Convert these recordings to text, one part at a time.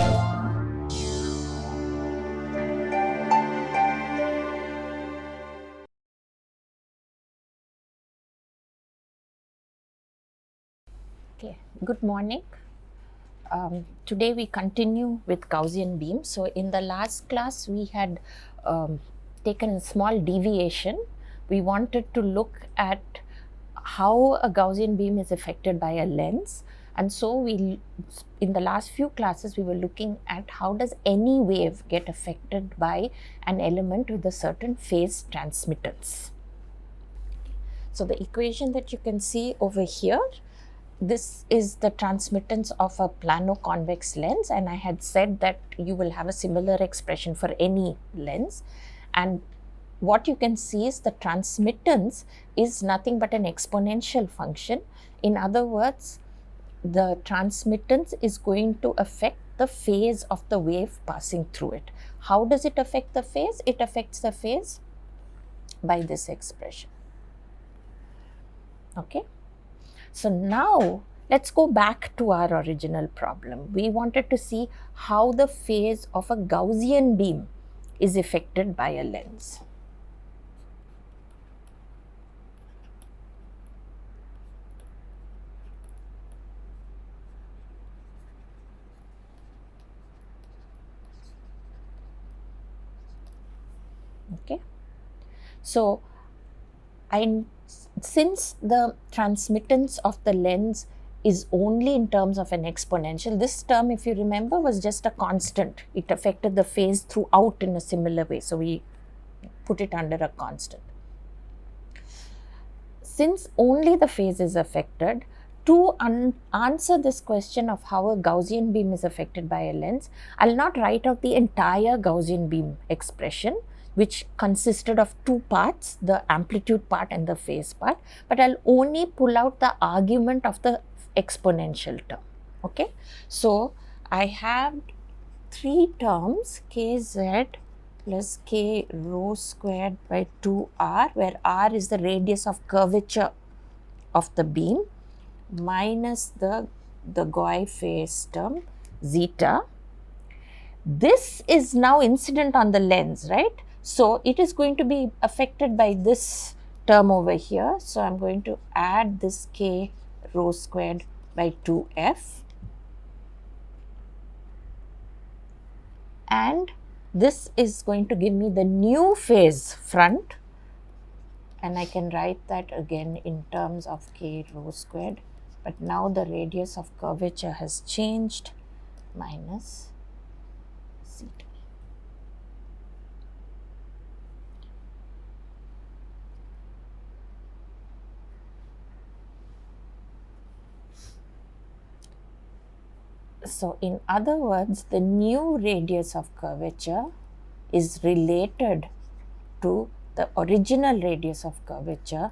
Okay, good morning. Today we continue with Gaussian beam. So in the last class we had taken a small deviation. We wanted to look at how a Gaussian beam is affected by a lens, and so in the last few classes we were looking at how does any wave get affected by an element with a certain phase transmittance. So the equation that you can see over here, this is the transmittance of a plano-convex lens, and I had said that you will have a similar expression for any lens, and what you can see is the transmittance is nothing but an exponential function. In other words, the transmittance is going to affect the phase of the wave passing through it. How does it affect the phase? It affects the phase by this expression. Okay. So now let's go back to our original problem. We wanted to see how the phase of a Gaussian beam is affected by a lens. Okay. So since the transmittance of the lens is only in terms of an exponential, this term, if you remember, was just a constant. It affected the phase throughout in a similar way. So we put it under a constant. Since only the phase is affected, to answer this question of how a Gaussian beam is affected by a lens, I'll not write out the entire Gaussian beam expression, which consisted of two parts, the amplitude part and the phase part, but I'll only pull out the argument of the exponential term. Okay, so I have three terms, kz plus k rho squared by 2r, where r is the radius of curvature of the beam, minus the Gaussian phase term zeta. This is now incident on the lens, right? So it is going to be affected by this term over here. So I'm going to add this k rho squared by 2f, and this is going to give me the new phase front, and I can write that again in terms of k rho squared, but now the radius of curvature has changed, minus zeta. So in other words, the new radius of curvature is related to the original radius of curvature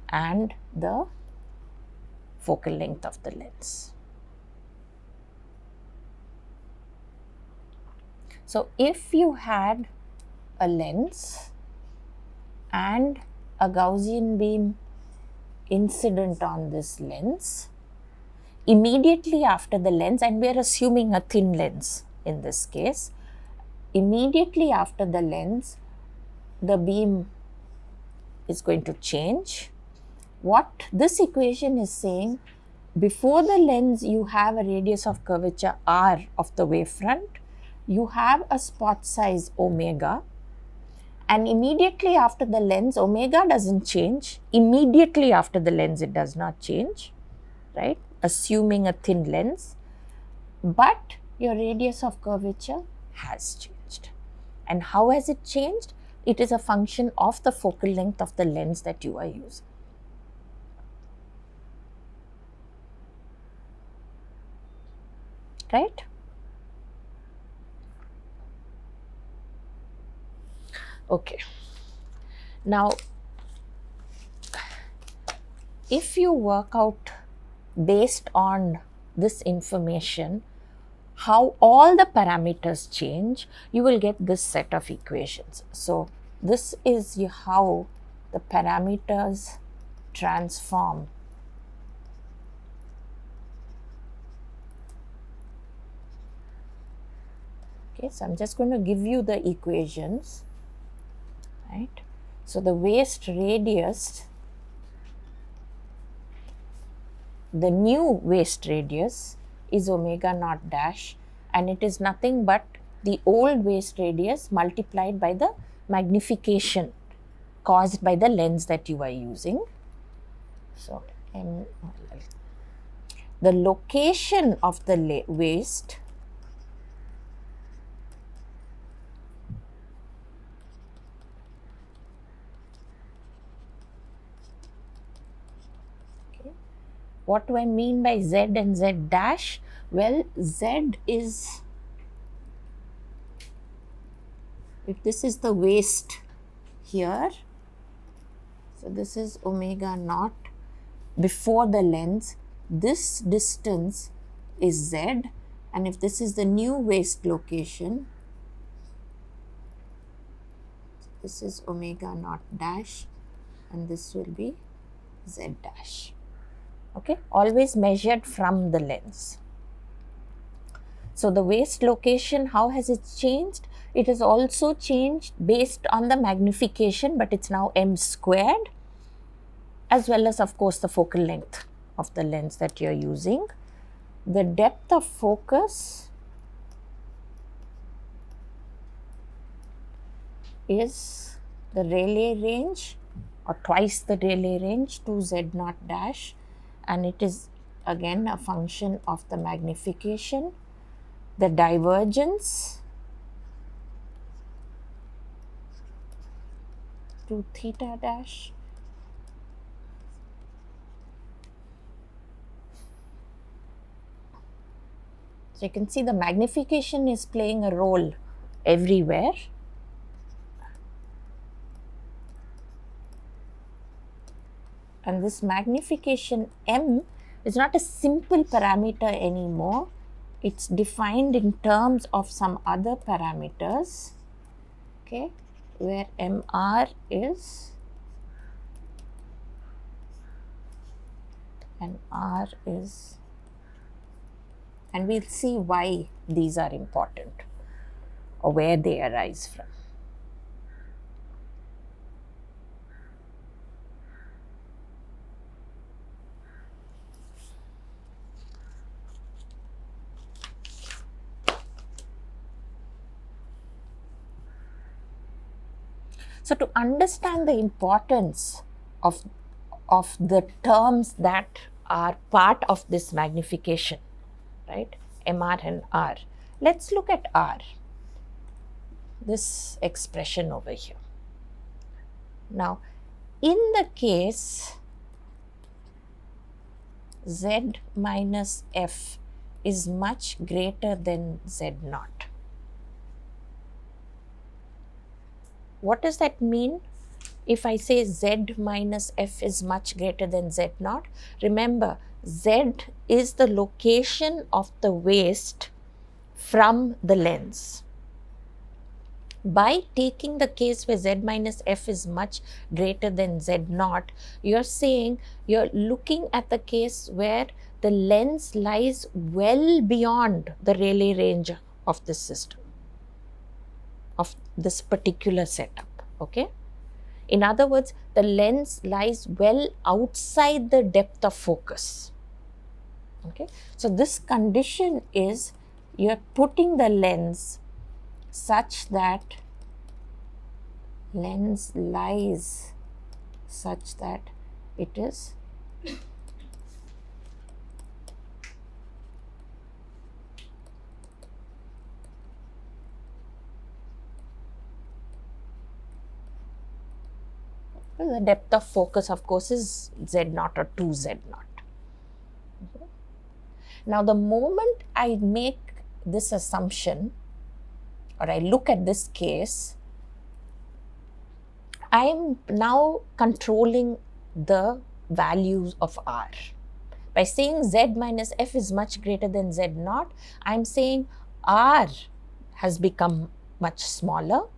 and the focal length of the lens. So if you had a lens and a Gaussian beam incident on this lens, immediately after the lens, and we are assuming a thin lens in this case, immediately after the lens, the beam is going to change. What this equation is saying, before the lens you have a radius of curvature r of the wavefront, you have a spot size omega, and immediately after the lens omega doesn't change. Immediately after the lens it does not change, right? Assuming a thin lens, but your radius of curvature has changed. And how has it changed? It is a function of the focal length of the lens that you are using. Right? Okay. Now, if you work out based on this information how all the parameters change, you will get this set of equations. So this is how the parameters transform Okay, so I'm just going to give you the equations, right? So the waist radius, the new waist radius is omega naught dash, and it is nothing but the old waist radius multiplied by the magnification caused by the lens that you are using. So the location of the waist What do I mean by Z and Z dash? Well, Z is, if this is the waist here, so this is omega naught before the lens, this distance is Z, and if this is the new waist location, this is omega naught dash, and this will be Z dash. Okay, always measured from the lens. So the waist location, how has it changed? It has also changed based on the magnification, but it's now m squared, as well as of course the focal length of the lens that you're using. The depth of focus is the Rayleigh range, or twice the Rayleigh range, 2z0 dash, and it is again a function of the magnification. The divergence to theta dash, so you can see the magnification is playing a role everywhere. And this magnification m is not a simple parameter anymore. It's defined in terms of some other parameters, okay, where mr is, and r is, and we'll see why these are important or where they arise from. So to understand the importance of the terms that are part of this magnification, right, mr and r, let's look at r, this expression over here. Now, in the case z minus f is much greater than z0, what does that mean? If I say z minus f is much greater than z0, remember z is the location of the waist from the lens. By taking the case where z minus f is much greater than z0, you're saying you're looking at the case where the lens lies well beyond the Rayleigh range of this system, of this particular setup, okay? In other words, the lens lies well outside the depth of focus, okay? So this condition is you're putting the lens such that lens lies such that it is the depth of focus, of course, is z0 or 2z0. Okay. Now, the moment I make this assumption, or I look at this case, I am now controlling the values of r. By saying z minus f is much greater than z0, I am saying r has become much smaller.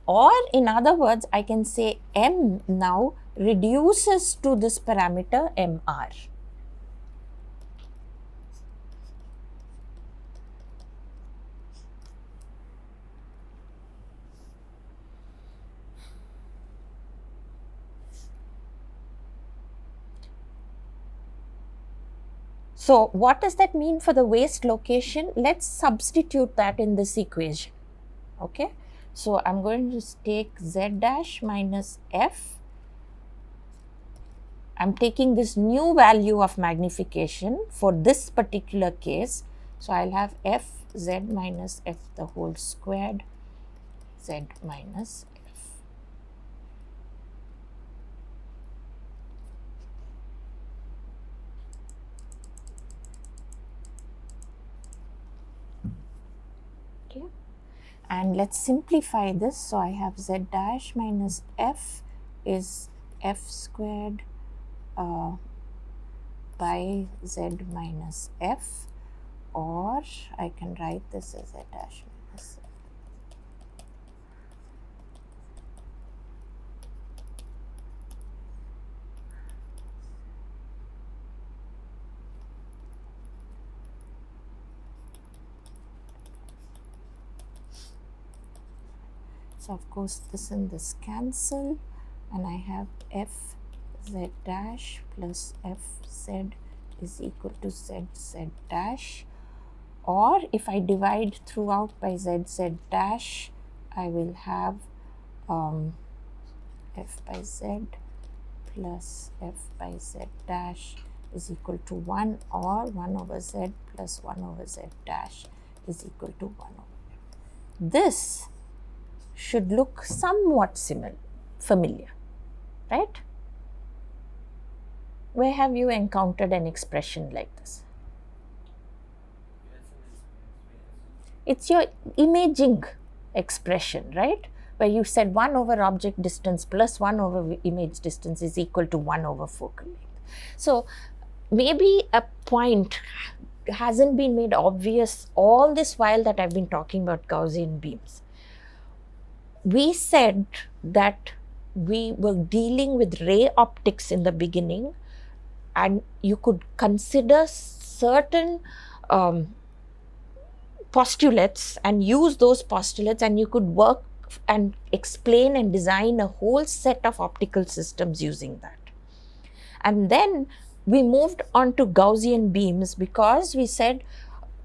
Or in other words, I can say m now reduces to this parameter mr. So what does that mean for the waist location? Let's substitute that in this equation. Okay, so I'm going to take z dash minus f. I'm taking this new value of magnification for this particular case. So I'll have f z minus f the whole squared z minus f. Okay, and let's simplify this. So I have z dash minus f is f squared by z minus f, or I can write this as z dash minus f. So of course this and this cancel, and I have f z dash plus f z is equal to z z dash, or if I divide throughout by z z dash, I will have f by z plus f by z dash is equal to 1, or 1 over z plus 1 over z dash is equal to 1 over. This should look somewhat familiar, right? Where have you encountered an expression like this? It's your imaging expression, right? Where you said 1 over object distance plus 1 over image distance is equal to 1 over focal length. So maybe a point hasn't been made obvious all this while that I've been talking about Gaussian beams. We said that we were dealing with ray optics in the beginning, and you could consider certain postulates and use those postulates, and you could work and explain and design a whole set of optical systems using that. And then we moved on to Gaussian beams because we said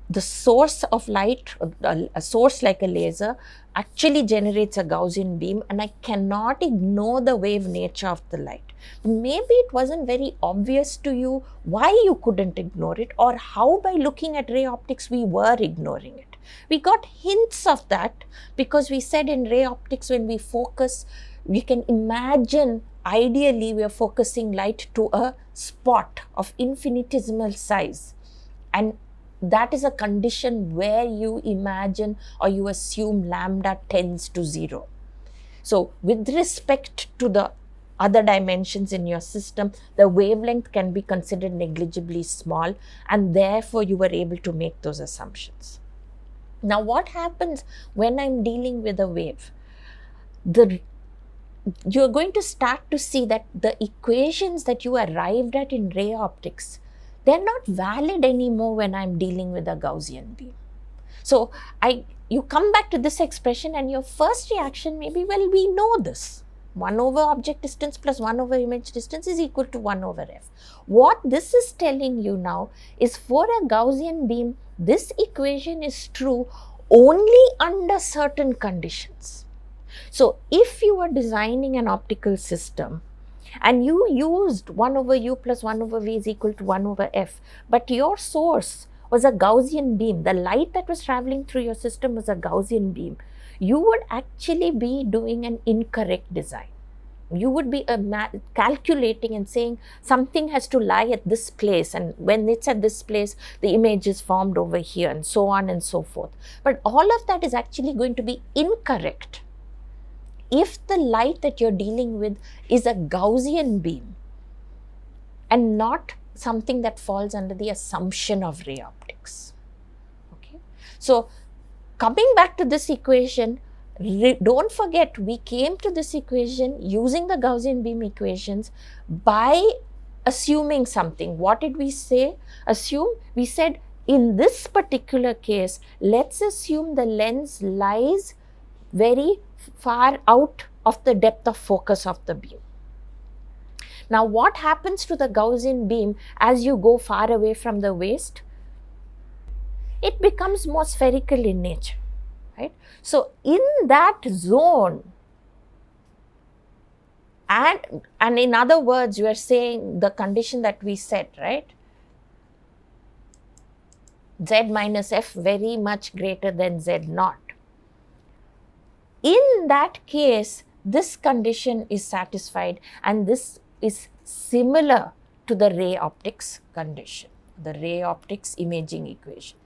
the source of light, a source like a laser, actually generates a Gaussian beam, and I cannot ignore the wave nature of the light. Maybe it wasn't very obvious to you why you couldn't ignore it, or how by looking at ray optics we were ignoring it. We got hints of that because we said in ray optics, when we focus, we can imagine ideally we are focusing light to a spot of infinitesimal size, and that is a condition where you imagine or you assume lambda tends to 0. So with respect to the other dimensions in your system, the wavelength can be considered negligibly small, and therefore you were able to make those assumptions. Now what happens when I'm dealing with a wave? You're going to start to see that the equations that you arrived at in ray optics, they're not valid anymore when I'm dealing with a Gaussian beam. So you come back to this expression and your first reaction may be, well, we know this. 1 over object distance plus 1 over image distance is equal to 1 over f. What this is telling you now is, for a Gaussian beam, this equation is true only under certain conditions. So if you were designing an optical system and you used 1 over u plus 1 over v is equal to 1 over f, but your source was a Gaussian beam, the light that was traveling through your system was a Gaussian beam, you would actually be doing an incorrect design. You would be calculating and saying something has to lie at this place, and when it's at this place, the image is formed over here, and so on and so forth. But all of that is actually going to be incorrect if the light that you're dealing with is a Gaussian beam and not something that falls under the assumption of ray optics. Okay, so coming back to this equation, don't forget we came to this equation using the Gaussian beam equations by assuming something. What did we say? We said in this particular case, let's assume the lens lies very far out of the depth of focus of the beam. Now what happens to the Gaussian beam as you go far away from the waist? It becomes more spherical in nature, right? So in that zone, and in other words, you are saying the condition that we set, right? Z minus F very much greater than Z naught. In that case, this condition is satisfied, and this is similar to the ray optics condition, the ray optics imaging equation.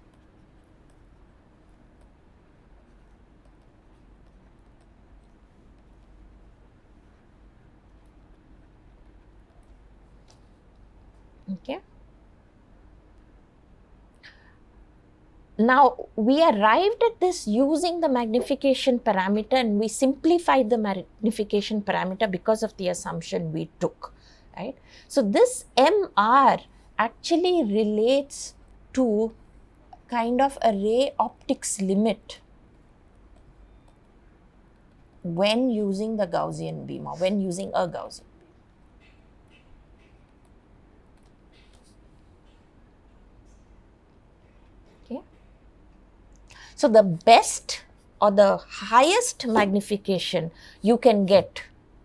Okay. Now, we arrived at this using the magnification parameter, and we simplified the magnification parameter because of the assumption we took, right? So, this MR actually relates to kind of a ray optics limit when using the Gaussian beam or when using a Gaussian beam. So, the best or the highest magnification you can get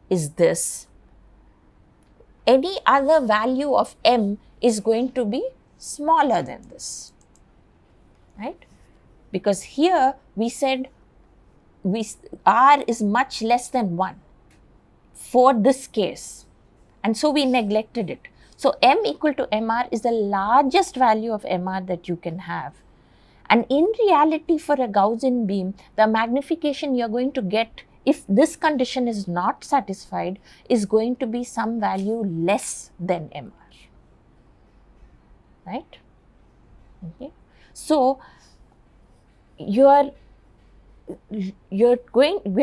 is this. Any other value of M is going to be smaller than this, right? Because here we said R is much less than 1 for this case, and so we neglected it. So, M equal to MR is the largest value of MR that you can have. And in reality, for a Gaussian beam, the magnification you're going to get, if this condition is not satisfied, is going to be some value less than MR, right? Okay. So, we are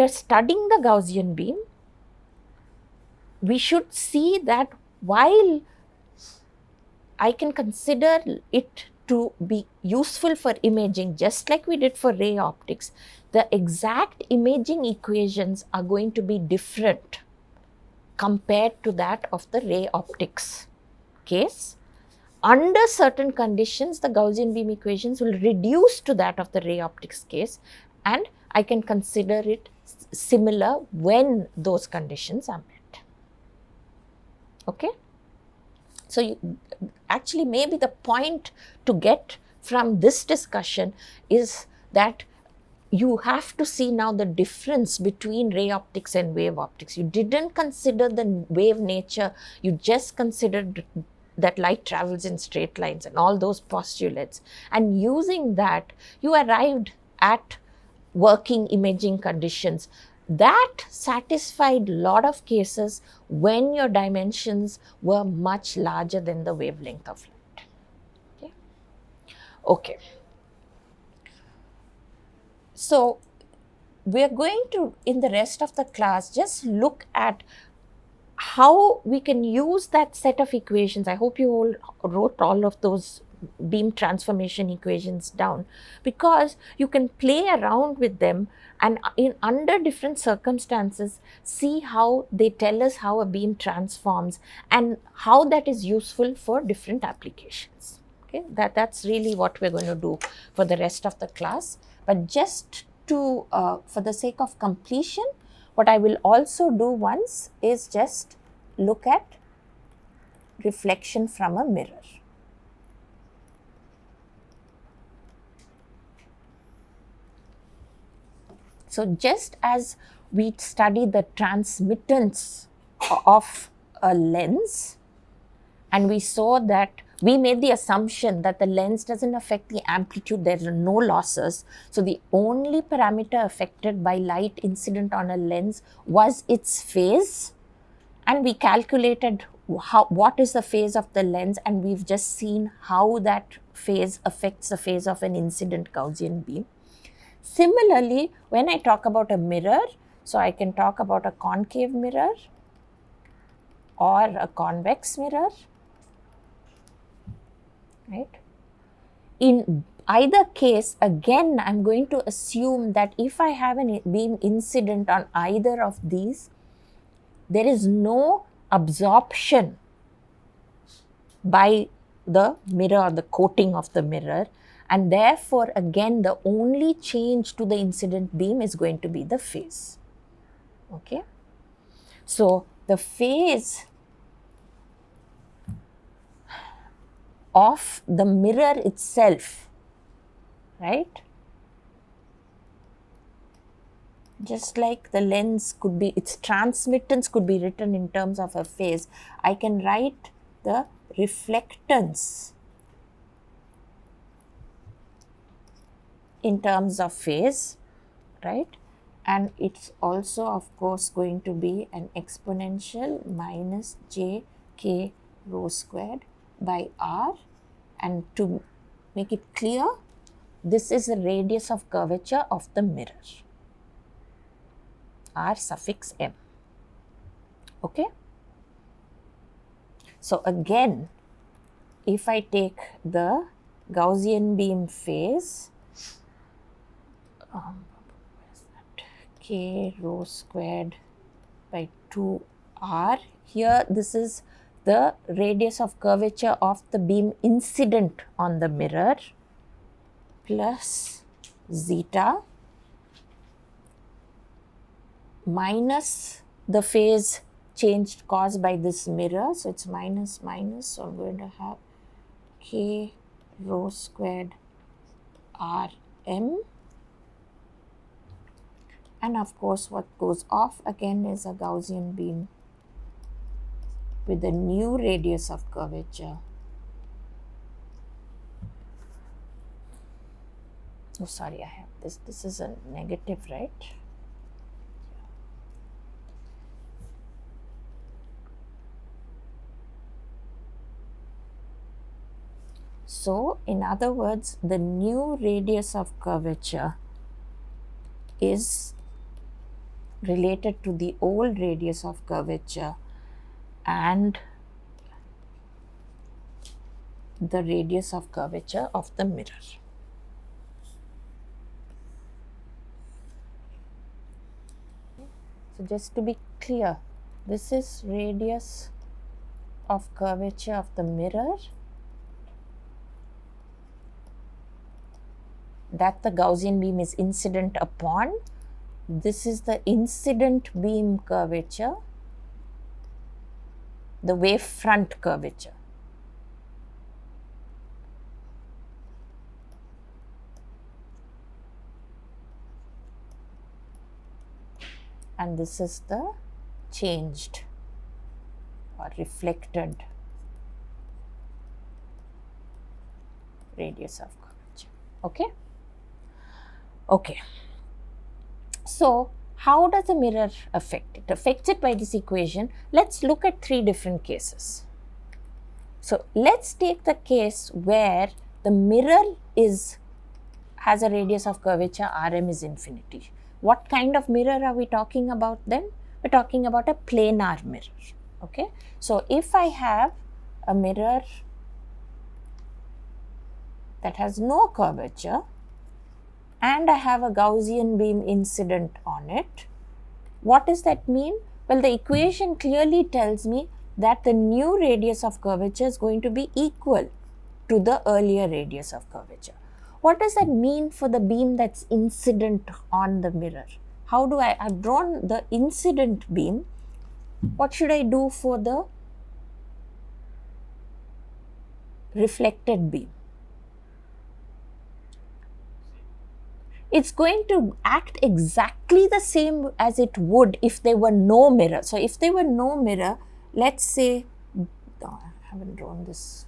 studying the Gaussian beam. We should see that while I can consider it to be useful for imaging, just like we did for ray optics, the exact imaging equations are going to be different compared to that of the ray optics case. Under certain conditions, the Gaussian beam equations will reduce to that of the ray optics case, and I can consider it similar when those conditions are met. Okay? So, actually maybe the point to get from this discussion is that you have to see now the difference between ray optics and wave optics. You didn't consider the wave nature, you just considered that light travels in straight lines and all those postulates. And using that, you arrived at working imaging conditions that satisfied a lot of cases when your dimensions were much larger than the wavelength of light. Okay. Okay. So, we are going to, in the rest of the class, just look at how we can use that set of equations. I hope you all wrote all of those beam transformation equations down, because you can play around with them and under different circumstances see how they tell us how a beam transforms and how that is useful for different applications. Okay, that's really what we're going to do for the rest of the class. But just to for the sake of completion, what I will also do once is just look at reflection from a mirror. So, just as we study the transmittance of a lens, and we saw that we made the assumption that the lens doesn't affect the amplitude, there are no losses. So, the only parameter affected by light incident on a lens was its phase, and we calculated what is the phase of the lens, and we've just seen how that phase affects the phase of an incident Gaussian beam. Similarly, when I talk about a mirror, so I can talk about a concave mirror or a convex mirror, right? In either case, again, I'm going to assume that if I have a beam incident on either of these, there is no absorption by the mirror or the coating of the mirror, and therefore again the only change to the incident beam is going to be the phase. Okay. So the phase of the mirror itself, right, just like the lens could be, its transmittance could be written in terms of a phase, I can write the reflectance in terms of phase, right, and it's also of course going to be an exponential minus j k rho squared by r, and to make it clear, this is the radius of curvature of the mirror, r suffix m. Okay. So again, if I take the Gaussian beam phase, k rho squared by 2r, here this is the radius of curvature of the beam incident on the mirror, plus zeta minus the phase changed caused by this mirror. So it's minus minus, so I'm going to have k rho squared rm, and of course what goes off again is a Gaussian beam with a new radius of curvature. Oh sorry, I have this is a negative, right? So in other words, the new radius of curvature is related to the old radius of curvature and the radius of curvature of the mirror. So just to be clear, this is radius of curvature of the mirror that the Gaussian beam is incident upon. This is the incident beam curvature, the wave front curvature. And this is the changed or reflected radius of curvature. Okay. Okay. So how does the mirror affect it? Affects it by this equation. Let's look at 3 different cases. So let's take the case where the mirror has a radius of curvature rm is infinity. What kind of mirror are we talking about then? We're talking about a planar mirror. Okay. So if I have a mirror that has no curvature and I have a Gaussian beam incident on it, what does that mean? Well, the equation clearly tells me that the new radius of curvature is going to be equal to the earlier radius of curvature. What does that mean for the beam that's incident on the mirror? How do I've drawn the incident beam. What should I do for the reflected beam? It's going to act exactly the same as it would if there were no mirror. So if there were no mirror, let's say, I haven't drawn this.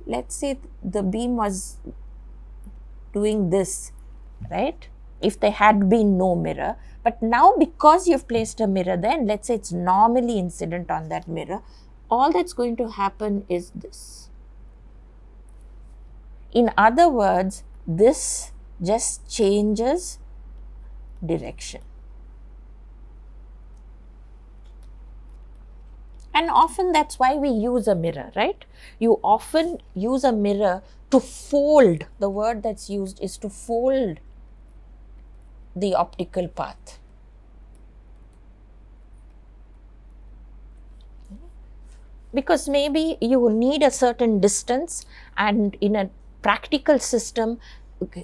Let's say the beam was doing this, right? If there had been no mirror, but now because you've placed a mirror there, and let's say it's normally incident on that mirror, all that's going to happen is this. In other words, this just changes direction. And often that's why we use a mirror, right? You often use a mirror to fold. The word that's used is to fold the optical path. because maybe you need a certain distance, and in a practical system,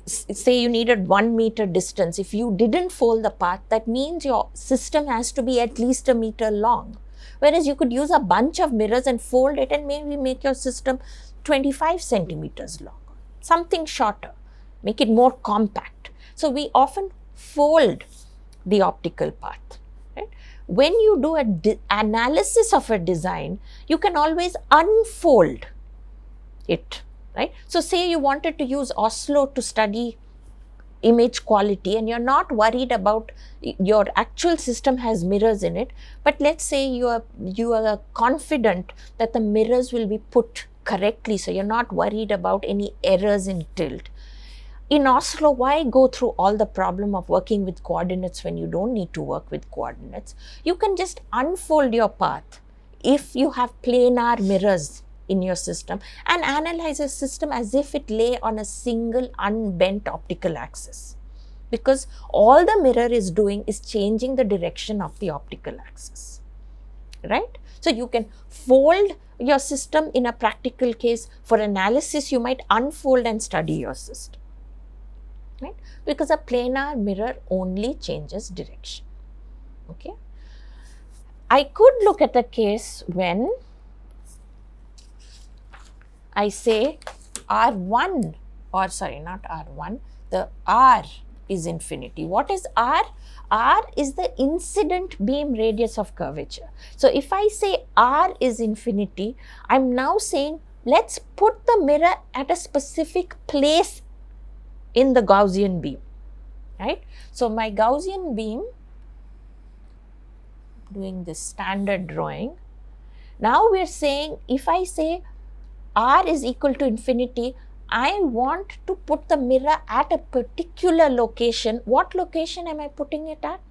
say you needed 1 meter distance. If you didn't fold the path, that means your system has to be at least a meter long. Whereas you could use a bunch of mirrors and fold it and maybe make your system 25 centimeters long, something shorter, make it more compact. So we often fold the optical path. Right? When you do an analysis of a design, you can always unfold it. Right? So say you wanted to use Oslo to study image quality and you're not worried about your actual system has mirrors in it, but let's say you are confident that the mirrors will be put correctly, so you're not worried about any errors in tilt. In Oslo, why go through all the problem of working with coordinates when you don't need to work with coordinates? You can just unfold your path if you have planar mirrors in your system and analyze a system as if it lay on a single unbent optical axis, because all the mirror is doing is changing the direction of the optical axis, right? So you can fold your system in a practical case. For analysis, you might unfold and study your system, right? Because a planar mirror only changes direction, okay? I could look at a case when I say R1, or sorry, not R1, the R is infinity. What is R? R is the incident beam radius of curvature. So if I say R is infinity, I'm now saying let's put the mirror at a specific place in the Gaussian beam, right? So my Gaussian beam, doing this standard drawing, now we're saying if I say R is equal to infinity, I want to put the mirror at a particular location. What location am I putting it at?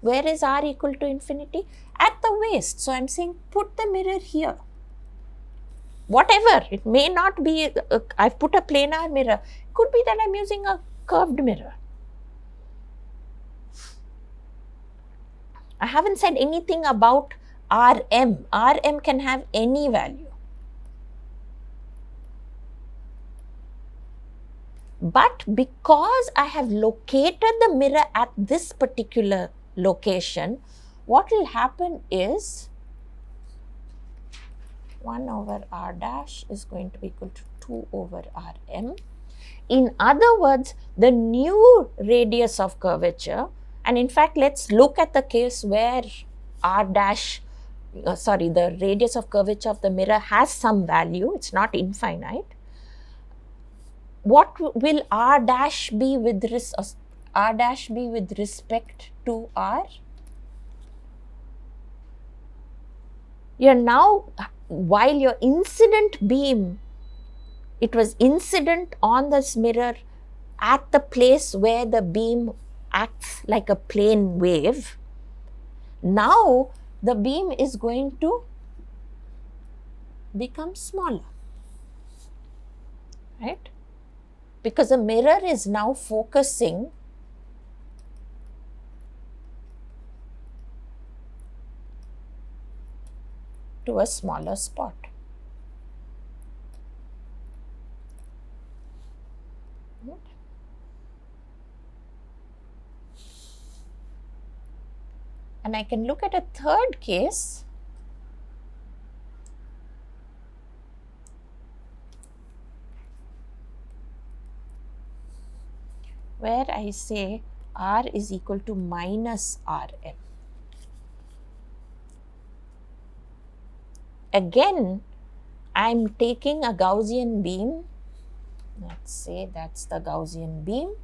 Where is R equal to infinity? At the waist. So I'm saying put the mirror here. Whatever, it may not be, I've put a planar mirror. Could be that I'm using a curved mirror. I haven't said anything about RM. RM can have any value. But because I have located the mirror at this particular location, what will happen is 1 over R dash is going to be equal to 2 over Rm. In other words, the new radius of curvature, and in fact, let's look at the case where R dash, the radius of curvature of the mirror has some value, it's not infinite. What will R dash be with respect to R? You're now, while your incident beam, it was incident on this mirror at the place where the beam acts like a plane wave, now the beam is going to become smaller, right? Because the mirror is now focusing to a smaller spot. And I can look at a third case where I say R is equal to minus Rm. Again, I'm taking a Gaussian beam. Let's say that's the Gaussian beam.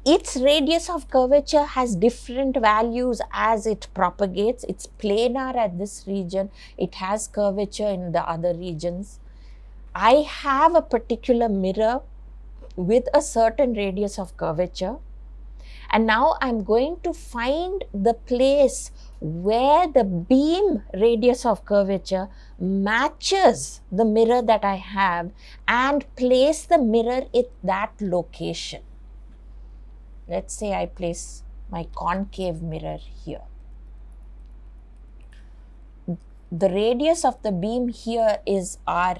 Its radius of curvature has different values as it propagates. It's planar at this region. It has curvature in the other regions. I have a particular mirror with a certain radius of curvature. And now I'm going to find the place where the beam radius of curvature matches the mirror that I have and place the mirror at that location. Let's say I place my concave mirror here. the radius of the beam here is R.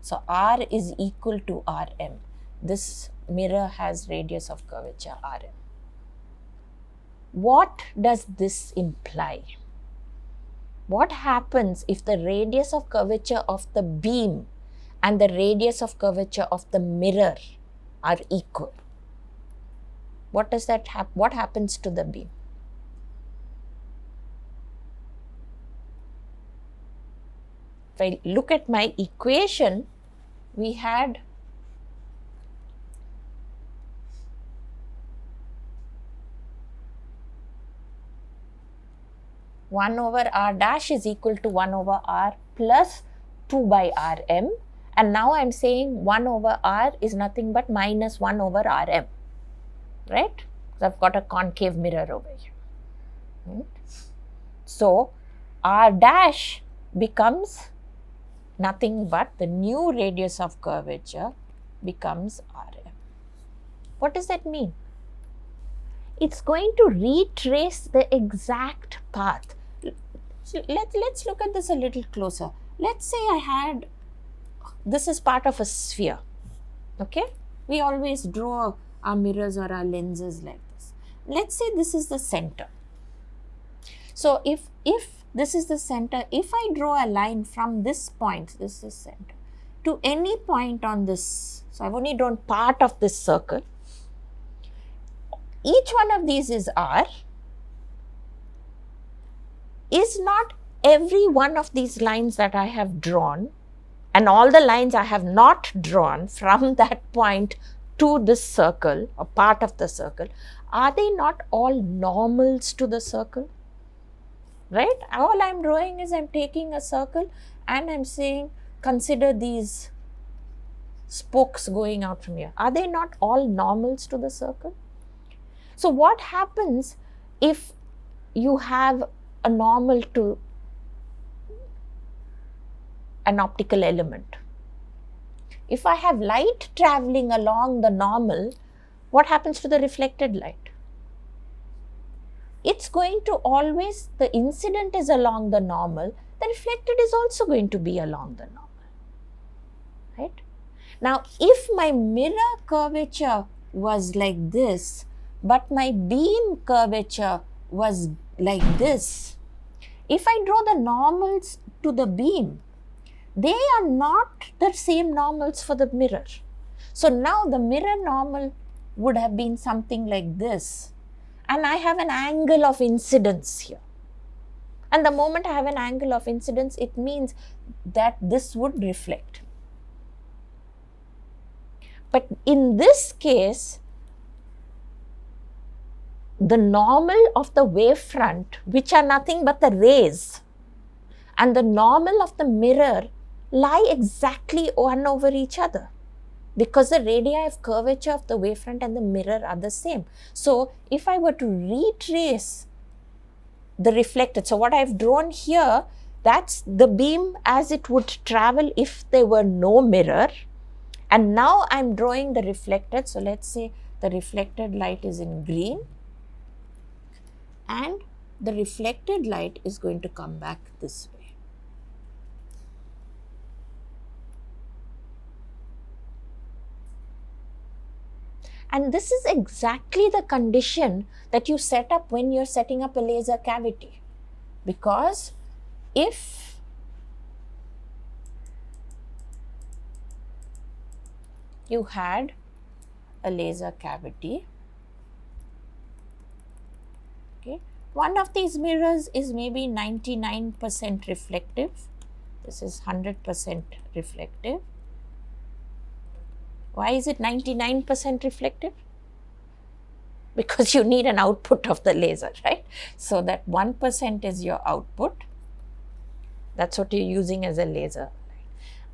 So R is equal to Rm. This mirror has radius of curvature Rm. What does this imply? What happens if the radius of curvature of the beam and the radius of curvature of the mirror are equal? What does that happen? What happens to the beam? If I look at my equation, we had one over R dash is equal to 1 over R plus 2 by Rm, and now I'm saying 1 over R is nothing but minus 1 over Rm, right? Because I've got a concave mirror over here. Right? So R dash becomes nothing but the new radius of curvature becomes Rm. What does that mean? It's going to retrace the exact path. So let's look at this a little closer. Let's say this is part of a sphere, okay? We always draw our mirrors or our lenses like this. Let's say this is the center. So if this is the center, if I draw a line from this point, this is center, to any point on this, so I've only drawn part of this circle, each one of these is R. Is not every one of these lines that I have drawn and all the lines I have not drawn from that point to this circle or part of the circle, are they not all normals to the circle? Right? All I'm drawing is I'm taking a circle and I'm saying consider these spokes going out from here. Are they not all normals to the circle? So what happens if you have a normal to an optical element? If I have light traveling along the normal, what happens to the reflected light? It's going to always, the incident is along the normal, the reflected is also going to be along the normal, right? Now, if my mirror curvature was like this, but my beam curvature was like this, if I draw the normals to the beam, they are not the same normals for the mirror. So now the mirror normal would have been something like this, and I have an angle of incidence here. And the moment I have an angle of incidence, it means that this would reflect. But in this case, the normal of the wavefront, which are nothing but the rays, and the normal of the mirror lie exactly one over each other, because the radii of curvature of the wavefront and the mirror are the same. So if I were to retrace the reflected, so what I've drawn here, that's the beam as it would travel if there were no mirror. And now I'm drawing the reflected. So let's say the reflected light is in green, and the reflected light is going to come back this way. And this is exactly the condition that you set up when you're setting up a laser cavity. Because if you had a laser cavity, okay, one of these mirrors is maybe 99% reflective. This is 100% reflective. Why is it 99% reflective? Because you need an output of the laser, right? So that 1% is your output. That's what you're using as a laser.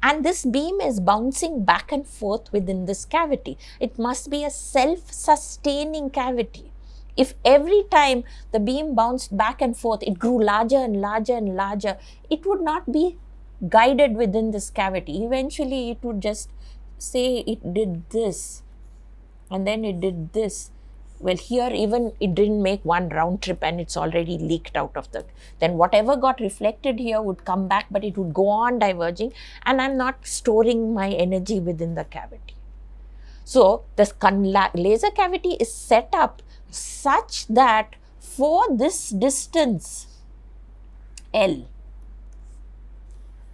And this beam is bouncing back and forth within this cavity. It must be a self-sustaining cavity. If every time the beam bounced back and forth, it grew larger and larger and larger, it would not be guided within this cavity. Eventually, it would just say it did this, and then it did this. Well, here even it didn't make one round trip and it's already leaked out of the, then whatever got reflected here would come back, but it would go on diverging, and I'm not storing my energy within the cavity. So the laser cavity is set up such that for this distance L,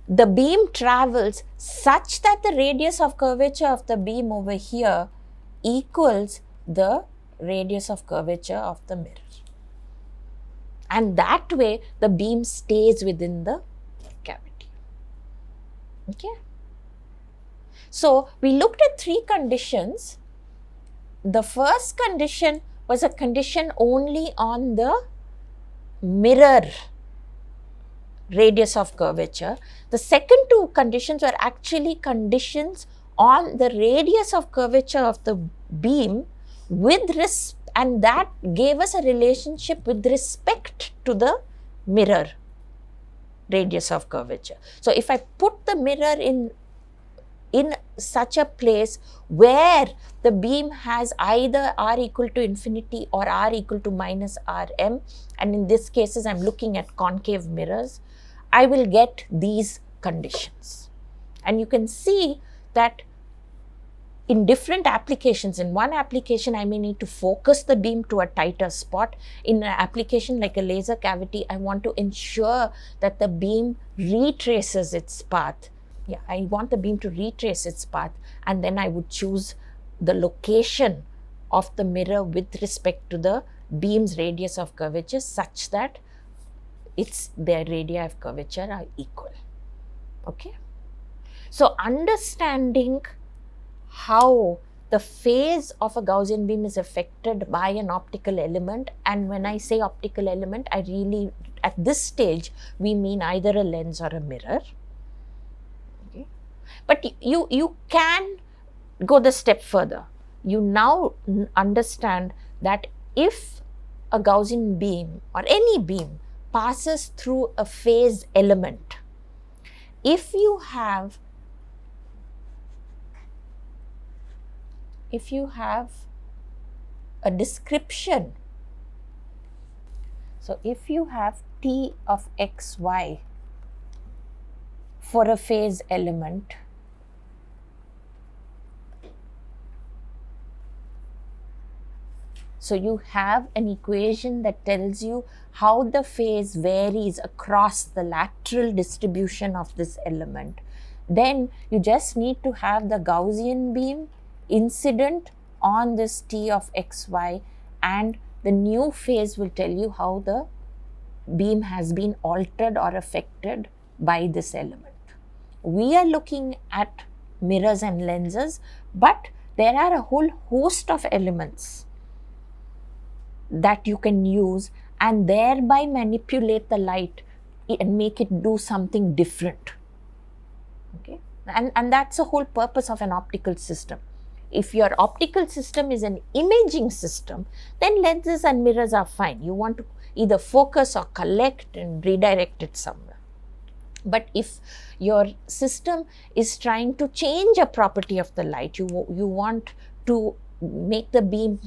the beam travels such that the radius of curvature of the beam over here equals the radius of curvature of the mirror. And that way the beam stays within the cavity. Okay. So we looked at three conditions. The first condition was a condition only on the mirror radius of curvature. The second two conditions were actually conditions on the radius of curvature of the beam and that gave us a relationship with respect to the mirror radius of curvature. So if I put the mirror in such a place where the beam has either r equal to infinity or r equal to minus rm, and in this cases I'm looking at concave mirrors, I will get these conditions. And you can see that in different applications, in one application I may need to focus the beam to a tighter spot. In an application like a laser cavity, I want to ensure that the beam retraces its path. Yeah, I want the beam to retrace its path, and then I would choose the location of the mirror with respect to the beam's radius of curvature such that their radii of curvature are equal. Okay. So understanding how the phase of a Gaussian beam is affected by an optical element, and when I say optical element, I really, at this stage, we mean either a lens or a mirror. Okay. But you can go the step further. You now understand that if a Gaussian beam or any beam passes through a phase element, if you have a description, so if you have t of xy for a phase element, so you have an equation that tells you how the phase varies across the lateral distribution of this element, then you just need to have the Gaussian beam incident on this t of xy, and the new phase will tell you how the beam has been altered or affected by this element. We are looking at mirrors and lenses, but there are a whole host of elements that you can use and thereby manipulate the light and make it do something different. Okay, and that's the whole purpose of an optical system. If your optical system is an imaging system, then lenses and mirrors are fine. You want to either focus or collect and redirect it somewhere. But if your system is trying to change a property of the light, you want to make the beam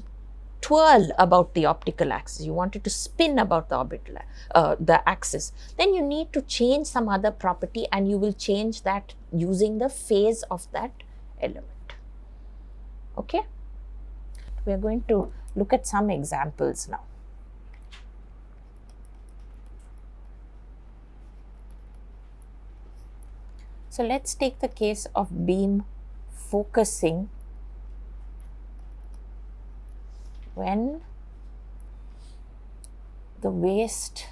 twirl about the optical axis, you want it to spin about the axis, then you need to change some other property, and you will change that using the phase of that element. Okay, we are going to look at some examples now. So let's take the case of beam focusing when the waist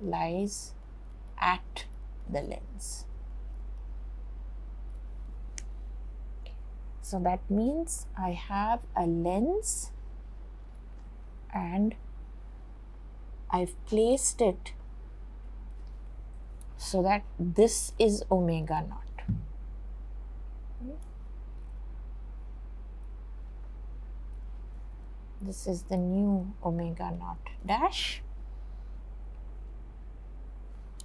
lies at the lens. So that means I have a lens and I've placed it so that this is omega naught. This is the new omega naught dash.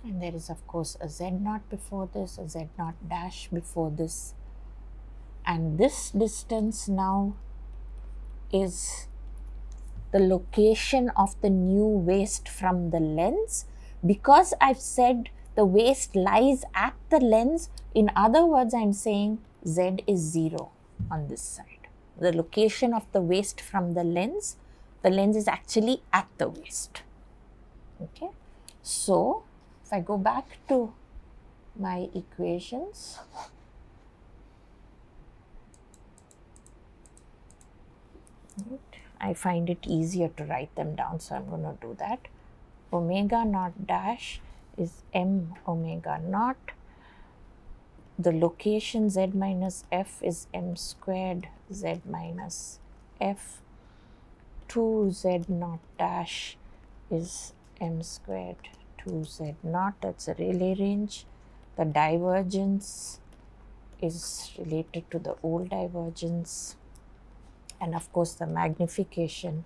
And there is of course a z naught before this, a z naught dash before this. And this distance now is the location of the new waist from the lens. Because I've said the waist lies at the lens, in other words, I'm saying Z is 0 on this side. The location of the waist from the lens is actually at the waist. Okay. So, if I go back to my equations, I find it easier to write them down, so I'm going to do that. Omega naught dash is m omega naught. The location z minus f is m squared z minus f. 2z naught dash is m squared 2z naught. That's a Rayleigh range. The divergence is related to the old divergence. And of course, the magnification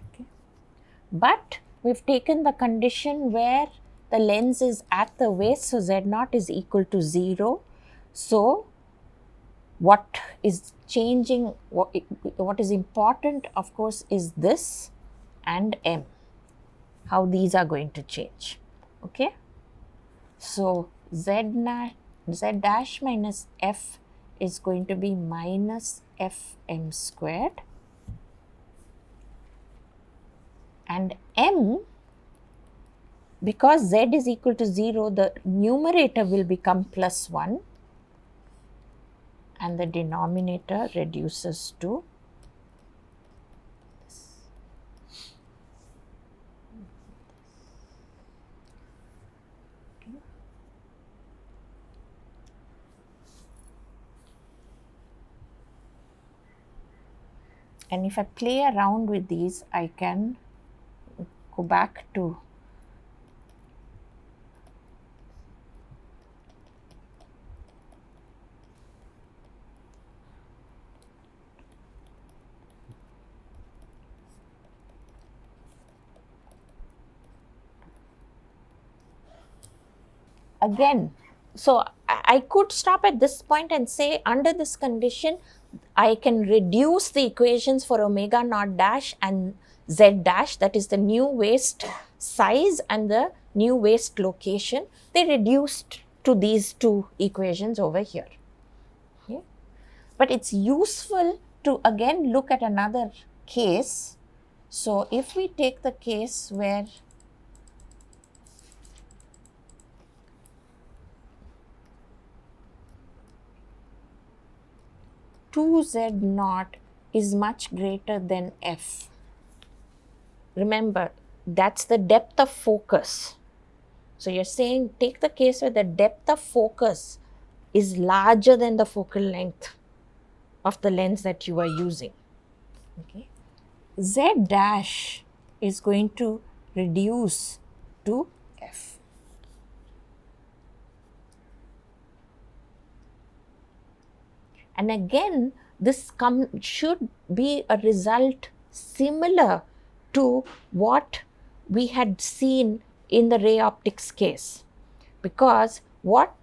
okay. But we've taken the condition where the lens is at the waist, so Z naught is equal to 0. So, what is changing, what is important, of course, is this and m, how these are going to change. Okay. So, z dash minus f is going to be minus fm squared, and m, because z is equal to 0, the numerator will become plus 1 and the denominator reduces to this. Okay. And if I play around with these, I can go back to again. So, I could stop at this point and say, under this condition, I can reduce the equations for omega naught dash and z dash, that is the new waist size and the new waist location. They reduced to these two equations over here. Okay. But it's useful to again look at another case. So, if we take the case where two z naught is much greater than f. Remember, that's the depth of focus. So, you're saying take the case where the depth of focus is larger than the focal length of the lens that you are using. Okay. Z dash is going to reduce to f. And again, this should be a result similar to what we had seen in the ray optics case, because what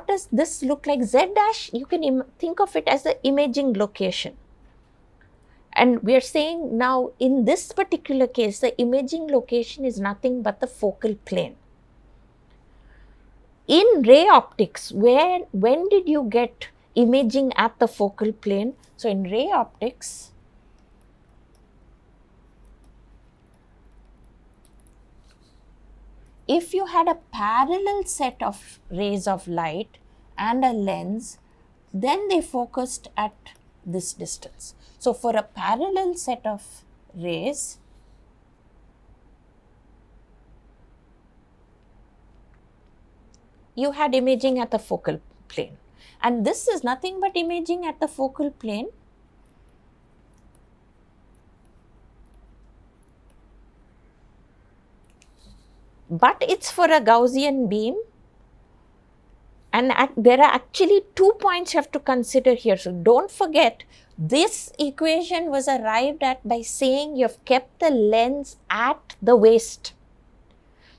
does this look like? Z dash, you can think of it as the imaging location. And we are saying now in this particular case, the imaging location is nothing but the focal plane. In ray optics, when did you get imaging at the focal plane? So, in ray optics, if you had a parallel set of rays of light and a lens, then they focused at this distance. So, for a parallel set of rays, you had imaging at the focal plane. And this is nothing but imaging at the focal plane. But it's for a Gaussian beam, and there are actually 2 points you have to consider here. So, don't forget, this equation was arrived at by saying you have kept the lens at the waist.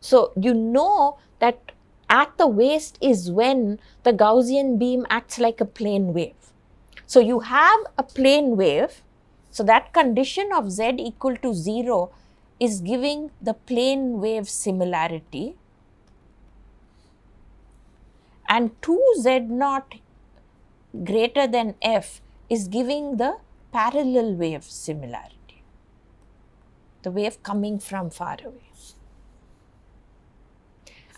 So you know that at the waist is when the Gaussian beam acts like a plane wave. So you have a plane wave. So that condition of z equal to 0 is giving the plane wave similarity, and 2z0 greater than f is giving the parallel wave similarity, the wave coming from far away.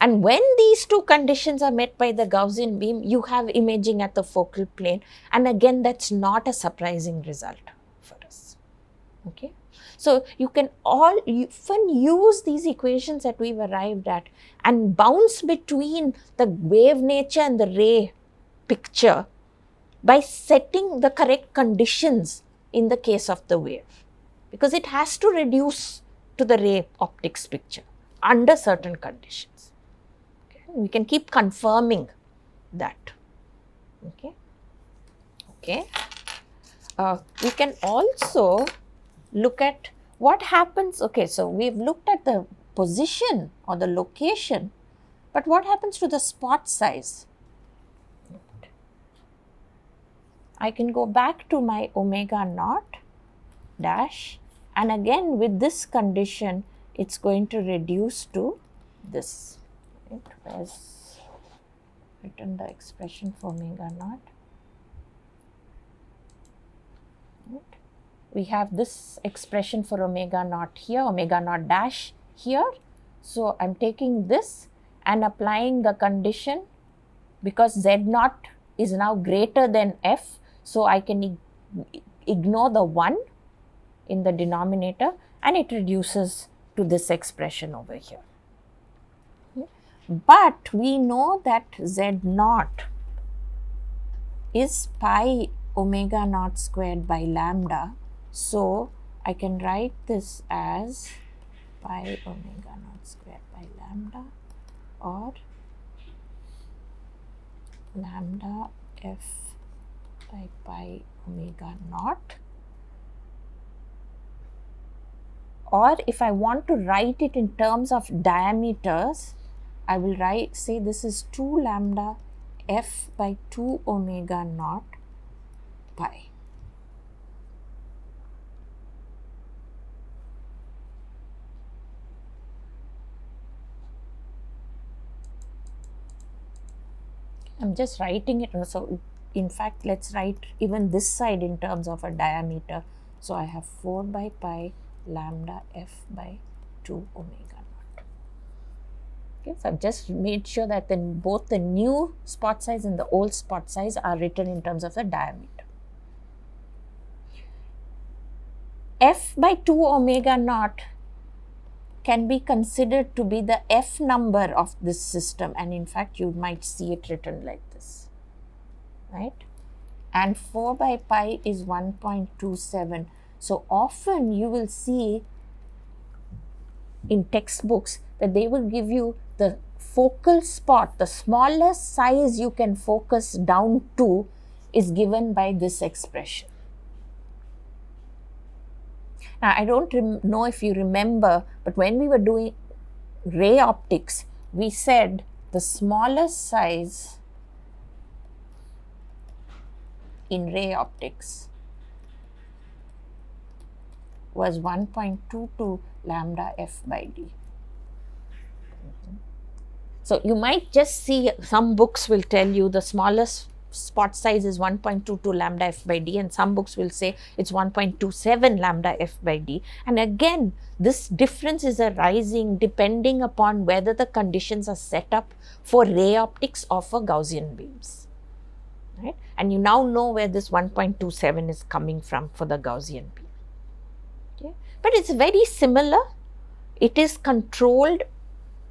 And when these two conditions are met by the Gaussian beam, you have imaging at the focal plane, and again that's not a surprising result for us. Okay. So you can often use these equations that we've arrived at and bounce between the wave nature and the ray picture by setting the correct conditions in the case of the wave, because it has to reduce to the ray optics picture under certain conditions. Okay. We can keep confirming that. Okay. Okay. We can also look at what happens. Okay, so we've looked at the position or the location, but what happens to the spot size? I can go back to my omega naught dash, and again with this condition it's going to reduce to this. It was written the expression for omega naught. Right. We have this expression for omega naught here, omega naught dash here. So I'm taking this and applying the condition, because z0 is now greater than f, so I can ignore the 1 in the denominator, and it reduces to this expression over here. But we know that z0 is pi omega naught squared by lambda. So I can write this as pi omega naught squared by lambda, or lambda f by pi omega naught. Or if I want to write it in terms of diameters, I will say this is 2 lambda f by 2 omega naught pi. I'm just writing it. So in fact, let's write even this side in terms of a diameter. So I have 4 by pi lambda f by 2 omega naught. Okay, so I've just made sure that then both the new spot size and the old spot size are written in terms of the diameter. F by 2 omega naught can be considered to be the f number of this system, and in fact you might see it written like this, right? And 4 by pi is 1.27. So often you will see in textbooks that they will give you the focal spot, the smallest size you can focus down to is given by this expression. Now, I don't know if you remember, but when we were doing ray optics, we said the smallest size in ray optics was 1.22 lambda f by d. So you might just see some books will tell you the smallest spot size is 1.22 lambda f by d, and some books will say it's 1.27 lambda f by d. And again, this difference is arising depending upon whether the conditions are set up for ray optics or for Gaussian beams, right? And you now know where this 1.27 is coming from for the Gaussian beam. Okay? But it's very similar. It is controlled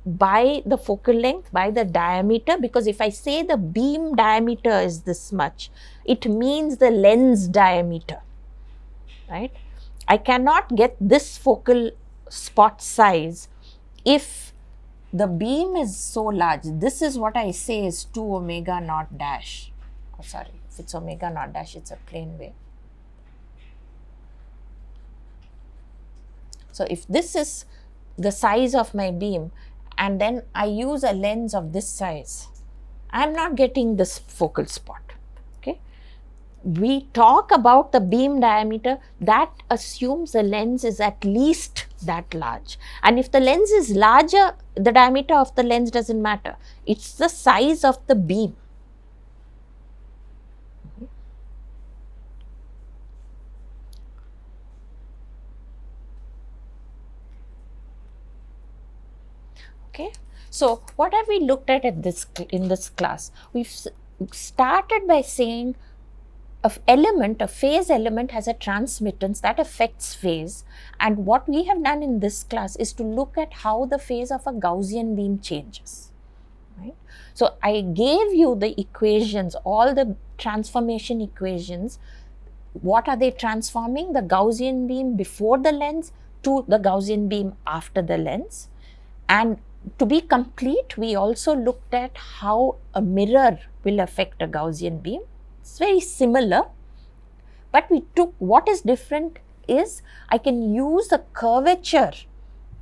by the focal length, by the diameter, because if I say the beam diameter is this much, it means the lens diameter, right? I cannot get this focal spot size if the beam is so large. This is what I say is 2 omega naught dash. Oh, sorry, if it's omega naught dash, it's a plane wave. So if this is the size of my beam, and then I use a lens of this size, I'm not getting this focal spot. Okay. We talk about the beam diameter, that assumes the lens is at least that large. And if the lens is larger, the diameter of the lens doesn't matter. It's the size of the beam. Okay. So what have we looked at in this class? We've started by saying a phase element has a transmittance that affects phase, and what we have done in this class is to look at how the phase of a Gaussian beam changes. Right? So I gave you the equations, all the transformation equations. What are they transforming? The Gaussian beam before the lens to the Gaussian beam after the lens. And to be complete, we also looked at how a mirror will affect a Gaussian beam. It's very similar, but we took, what is different is I can use the curvature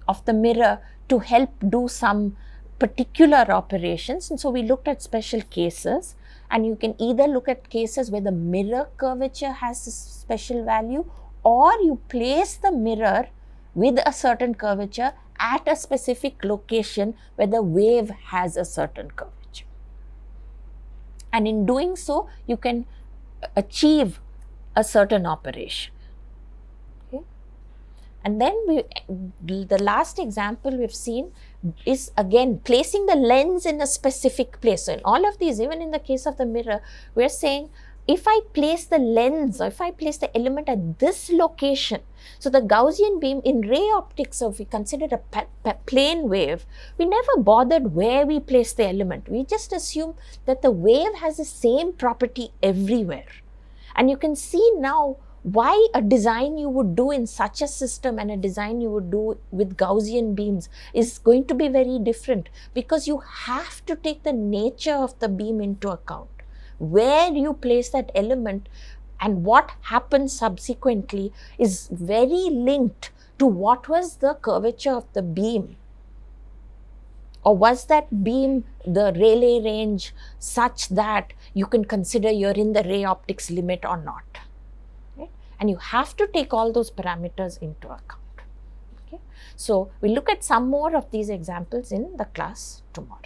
of the mirror to help do some particular operations. And so we looked at special cases, and you can either look at cases where the mirror curvature has a special value, or you place the mirror with a certain curvature at a specific location where the wave has a certain curvature. And in doing so, you can achieve a certain operation. Okay. And then the last example we've seen is again placing the lens in a specific place. So in all of these, even in the case of the mirror, we're saying if I place the lens, or if I place the element at this location, so the Gaussian beam in ray optics, so if we consider a plane wave, we never bothered where we place the element. We just assume that the wave has the same property everywhere. And you can see now why a design you would do in such a system and a design you would do with Gaussian beams is going to be very different, because you have to take the nature of the beam into account. Where you place that element and what happens subsequently is very linked to what was the curvature of the beam, or was that beam the Rayleigh range such that you can consider you're in the ray optics limit or not. Okay? And you have to take all those parameters into account. Okay? So we'll look at some more of these examples in the class tomorrow.